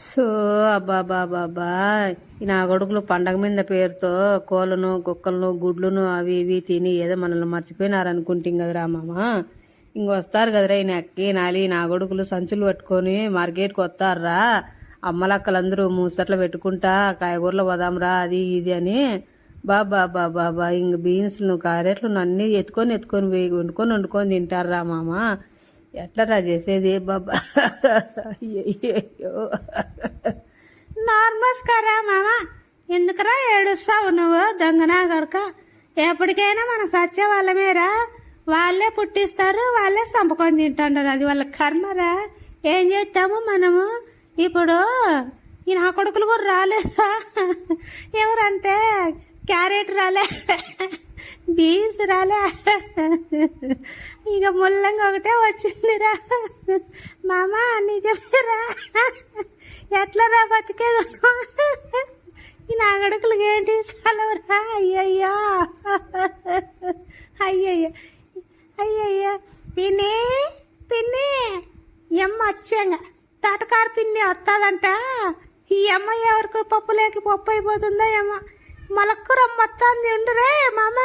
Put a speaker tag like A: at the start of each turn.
A: So అబ్బాబాబాబా ఈ నా కొడుకులు పండగ మీద పేరుతో కోళ్ళను కుక్కలను గుడ్లను అవి ఇవి తిని ఏదో మనల్ని మర్చిపోయినారనుకుంటాం కదరా మామ. ఇంకొస్తారు కదరా ఈ నెక్కి నాలి నా కొడుకులు సంచులు పట్టుకొని మార్కెట్కి వస్తారా. అమ్మలక్కలందరూ మూసట్లు పెట్టుకుంటా కాయగూరలు పోదాంరా అది ఇది అని. బాబా ఇంక బీన్స్లు క్యారెట్లు అన్నీ ఎత్తుకొని వండుకొని తింటారా మామ. ఎట్లరా చేసేది బాబా. అయ్యో
B: నార్మస్కారా మామ, ఎందుకురా ఏడుస్తావు నువ్వు దొంగనా గడక? ఎప్పటికైనా మన సత్య వాళ్ళమేరా, వాళ్ళే పుట్టిస్తారు వాళ్ళే చంపుకొని తింటారు, అది వాళ్ళ కర్మరా. ఏం చేస్తాము మనము ఇప్పుడు? ఈ నా కొడుకులు కూడా రాలేదా? ఎవరంటే క్యారెట్ రాలే, బీన్స్ రాలే, ఇక ముల్లంగా ఒకటే వచ్చిందిరా. మామ నిజమేరా, ఎట్లరా బతికేదు? ఈ నా కొడుకులకి ఏంటి సెలవురా? అయ్యయ్యో అయ్యయ్యో అయ్యయ్యో. పిన్ని పిన్ని ఎమ్మ వచ్చాంగ తటకారు పిన్ని వస్తుందంట. ఈ అమ్మ ఎవరికి పప్పు లేక పప్పు అయిపోతుందో ఏమో. మొలక్కూర మొత్తాన్ని ఉండరే మామ.